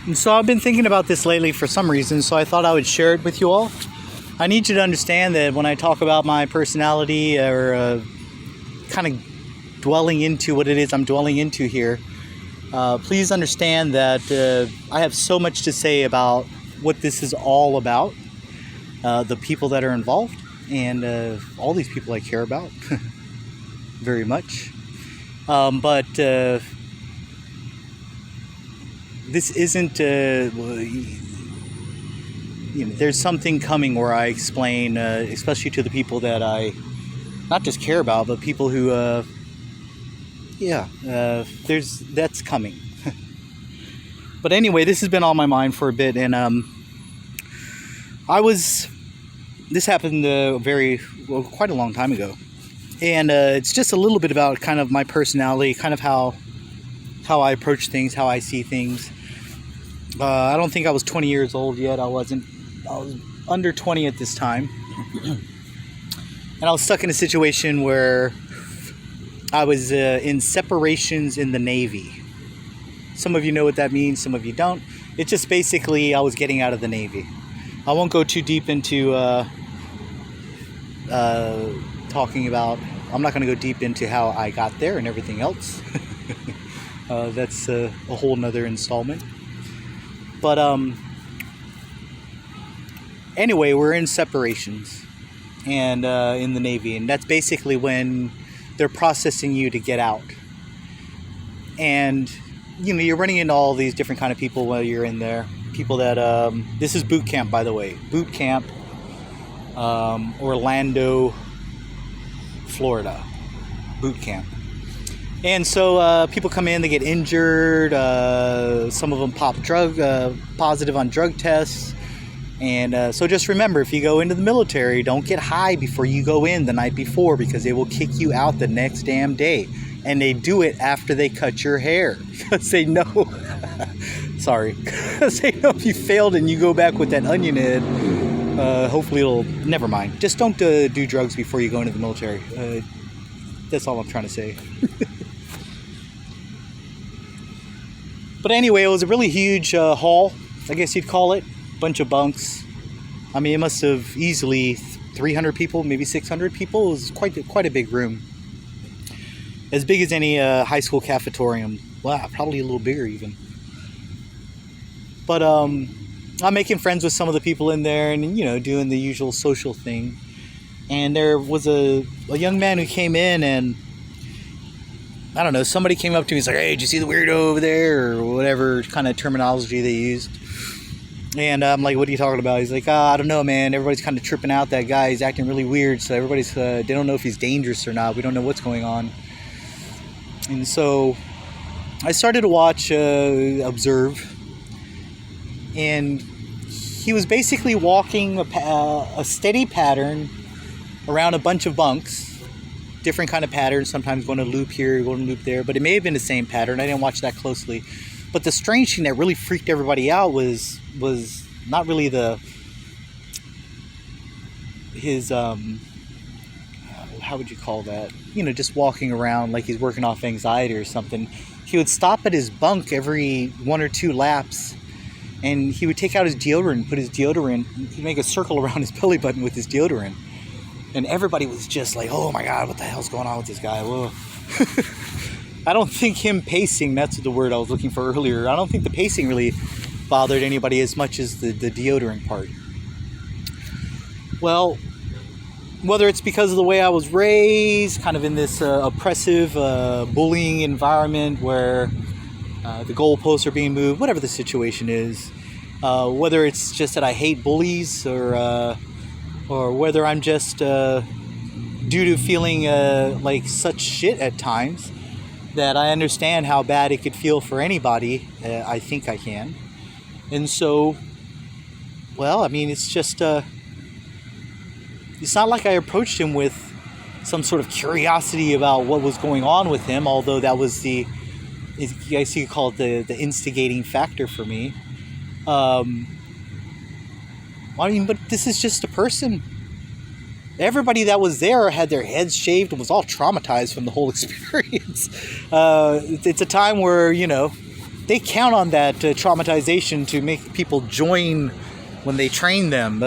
And so I've been thinking about this lately for some reason, so I thought I would share it with you all. I need you to understand that when I talk about my personality or kind of dwelling into what it is I'm dwelling into here, please understand that I have so much to say about what this is all about, the people that are involved, and all these people I care about very much. But this isn't, there's something coming where I explain, especially to the people that I not just care about, but people who, that's coming. But anyway, this has been on my mind for a bit, and this happened quite a long time ago. And it's just a little bit about kind of my personality, kind of how I approach things, how I see things. I don't think I was 20 years old yet. I was under 20 at this time. And I was stuck in a situation where I was in separations in the Navy. Some of you know what that means, some of you don't. It's just basically I was getting out of the Navy. I won't go too deep into talking about, I'm not going to go deep into how I got there and everything else. That's a whole nother installment. But anyway, we're in separations and in the Navy, and that's basically when they're processing you to get out. And you're running into all these different kind of people while you're in there. People that this is boot camp, by the way. Boot camp, Orlando, Florida. Boot camp. And so people come in, they get injured. Some of them pop positive on drug tests. And so just remember, if you go into the military, don't get high before you go in the night before, because they will kick you out the next damn day. And they do it after they cut your hair, because they know, sorry, because they know if you failed and you go back with that onion head, hopefully never mind. Just don't do drugs before you go into the military. That's all I'm trying to say. But anyway, it was a really huge hall, I guess you'd call it. Bunch of bunks. I mean, it must have easily 300 people, maybe 600 people. It was quite a big room. As big as any high school cafetorium. Wow, probably a little bigger even. But I'm making friends with some of the people in there and, doing the usual social thing. And there was a young man who came in, and I don't know, somebody came up to me and was like, "Hey, did you see the weirdo over there?" or whatever kind of terminology they used. And I'm like, "What are you talking about?" He's like, "I don't know, man. Everybody's kind of tripping out. That guy, he's acting really weird. So everybody's, they don't know if he's dangerous or not. We don't know what's going on." And so I started to watch, observe. And he was basically walking a steady pattern around a bunch of bunks. Different kind of patterns, sometimes going to loop here, going to loop there, but it may have been the same pattern. I didn't watch that closely. But the strange thing that really freaked everybody out was not really his how would you call that? Just walking around like he's working off anxiety or something. He would stop at his bunk every 1 or 2 laps, and he would take out his deodorant, put his deodorant, he'd make a circle around his belly button with his deodorant. And everybody was just like, "Oh my God, what the hell's going on with this guy?" Whoa. I don't think him pacing, that's the word I was looking for earlier. I don't think the pacing really bothered anybody as much as the deodorant part. Well, whether it's because of the way I was raised, kind of in this oppressive, bullying environment where the goalposts are being moved, whatever the situation is, whether it's just that I hate bullies or whether I'm just, due to feeling like such shit at times, that I understand how bad it could feel for anybody. I think I can. And so, well, I mean, it's just, it's not like I approached him with some sort of curiosity about what was going on with him, although that was I guess you could call it the instigating factor for me. I mean, but this is just a person. Everybody that was there had their heads shaved and was all traumatized from the whole experience. It's a time where, they count on that traumatization to make people join when they train them.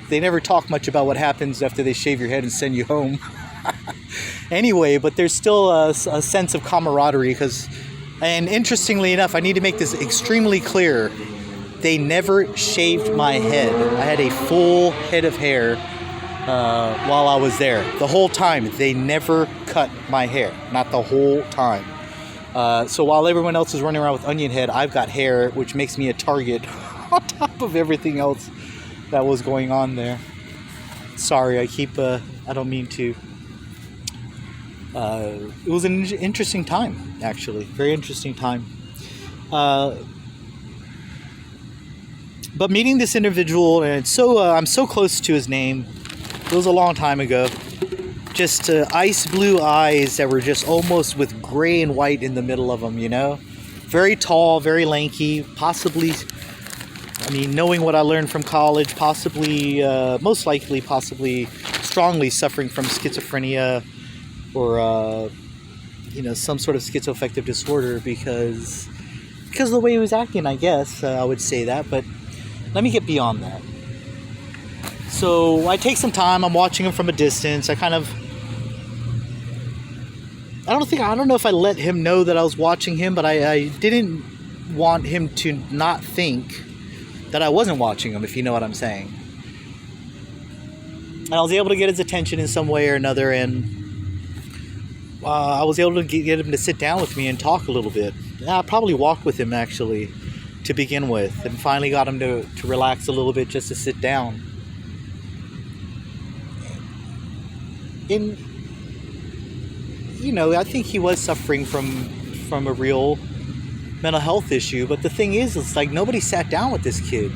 They never talk much about what happens after they shave your head and send you home. Anyway, but there's still a sense of camaraderie and interestingly enough, I need to make this extremely clear. They never shaved my head. I had a full head of hair while I was there. The whole time, they never cut my hair. Not the whole time. So while everyone else is running around with onion head, I've got hair, which makes me a target on top of everything else that was going on there. Sorry, I don't mean to. It was an interesting time, actually. Very interesting time. But meeting this individual, and I'm so close to his name. It was a long time ago. Just ice blue eyes that were just almost with gray and white in the middle of them, you know? Very tall, very lanky, possibly, knowing what I learned from college, possibly, most likely, possibly strongly suffering from schizophrenia or, some sort of schizoaffective disorder because of the way he was acting, I guess. I would say that, but let me get beyond that. So I take some time, I'm watching him from a distance. I don't know if I let him know that I was watching him, but I didn't want him to not think that I wasn't watching him, if you know what I'm saying. And I was able to get his attention in some way or another, and I was able to get him to sit down with me and talk a little bit. I probably walked with him, actually, to begin with, and finally got him to relax a little bit just to sit down. And, I think he was suffering from a real mental health issue, but the thing is, it's like nobody sat down with this kid.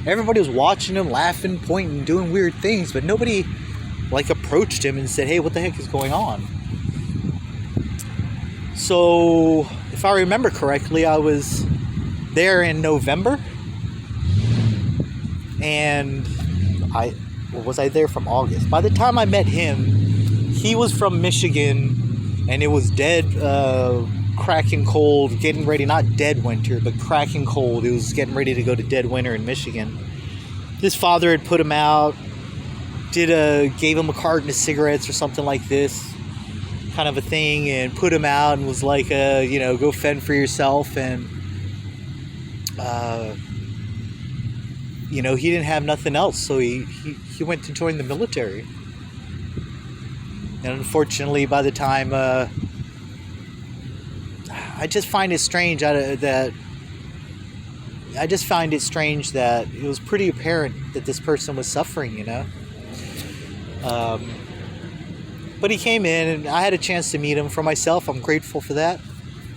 Everybody was watching him, laughing, pointing, doing weird things, but nobody, approached him and said, hey, what the heck is going on? So, if I remember correctly, I was there in November, and was I there from August? By the time I met him, he was from Michigan, and it was dead, cracking cold, getting ready, not dead winter, but cracking cold. It was getting ready to go to dead winter in Michigan. His father had put him out, gave him a carton of cigarettes or something like this, kind of a thing, and put him out and was like, go fend for yourself. And, he didn't have nothing else, so he went to join the military. And unfortunately, by the time, I just find it strange that it was pretty apparent that this person was suffering, But he came in, and I had a chance to meet him for myself. I'm grateful for that.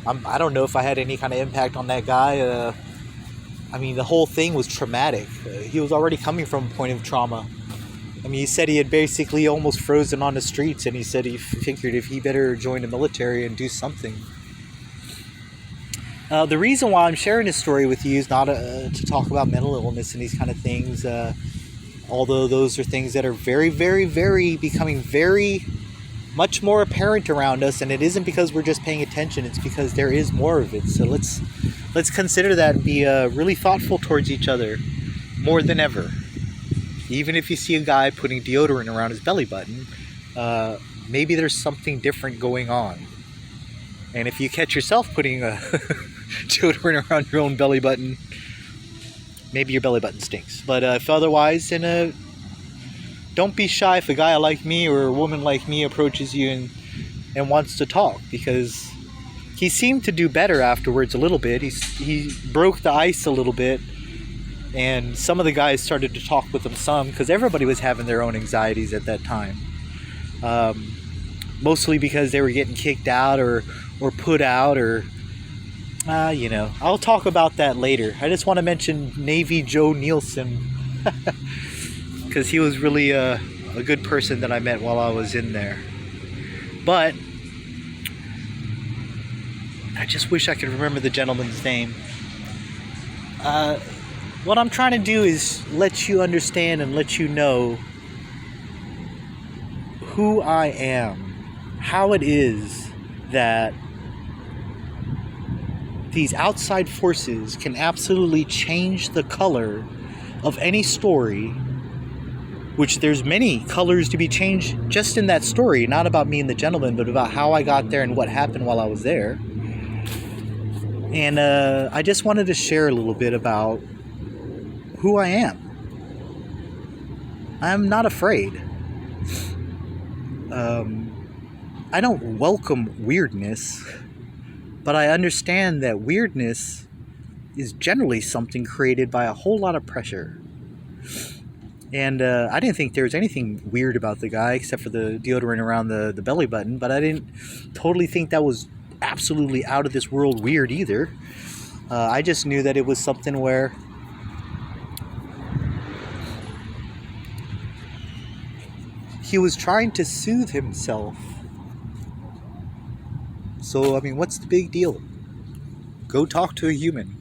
I don't know if I had any kind of impact on that guy. The whole thing was traumatic. He was already coming from a point of trauma. He said he had basically almost frozen on the streets, and he said he figured if he better join the military and do something. The reason why I'm sharing this story with you is not to talk about mental illness and these kind of things, although those are things that are very, very, very becoming very much more apparent around us, and it isn't because we're just paying attention, it's because there is more of it. So let's consider that and be really thoughtful towards each other more than ever. Even if you see a guy putting deodorant around his belly button, maybe there's something different going on. And if you catch yourself putting deodorant around your own belly button, maybe your belly button stinks. But if otherwise, then don't be shy if a guy like me or a woman like me approaches you and wants to talk, because he seemed to do better afterwards a little bit. He broke the ice a little bit, and some of the guys started to talk with him some, because everybody was having their own anxieties at that time. Mostly because they were getting kicked out or put out, or I'll talk about that later. I just want to mention Navy Joe Nielsen because he was really a good person that I met while I was in there. But I just wish I could remember the gentleman's name. What I'm trying to do is let you understand and let you know who I am, how it is that these outside forces can absolutely change the color of any story, which there's many colors to be changed just in that story, not about me and the gentleman, but about how I got there and what happened while I was there. And I just wanted to share a little bit about who I am. I'm not afraid. I don't welcome weirdness, but I understand that weirdness is generally something created by a whole lot of pressure. And I didn't think there was anything weird about the guy except for the deodorant around the belly button, but I didn't totally think that was absolutely out of this world weird either. I just knew that it was something where he was trying to soothe himself. So, I mean, what's the big deal? Go talk to a human.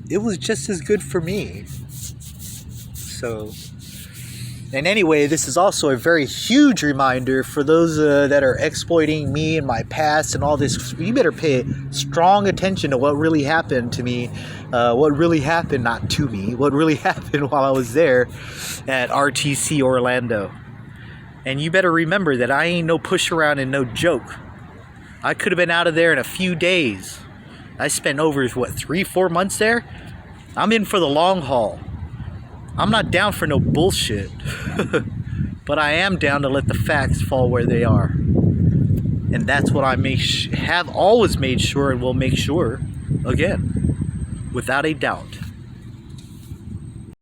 It was just as good for me. So, and anyway, this is also a very huge reminder for those that are exploiting me and my past and all this. You better pay strong attention to what really happened to me, what really happened, not to me, what really happened while I was there at RTC Orlando. And you better remember that I ain't no push around and no joke. I could have been out of there in a few days. I spent over, 3-4 months there? I'm in for the long haul. I'm not down for no bullshit. But I am down to let the facts fall where they are. And that's what I have always made sure and will make sure again. Without a doubt.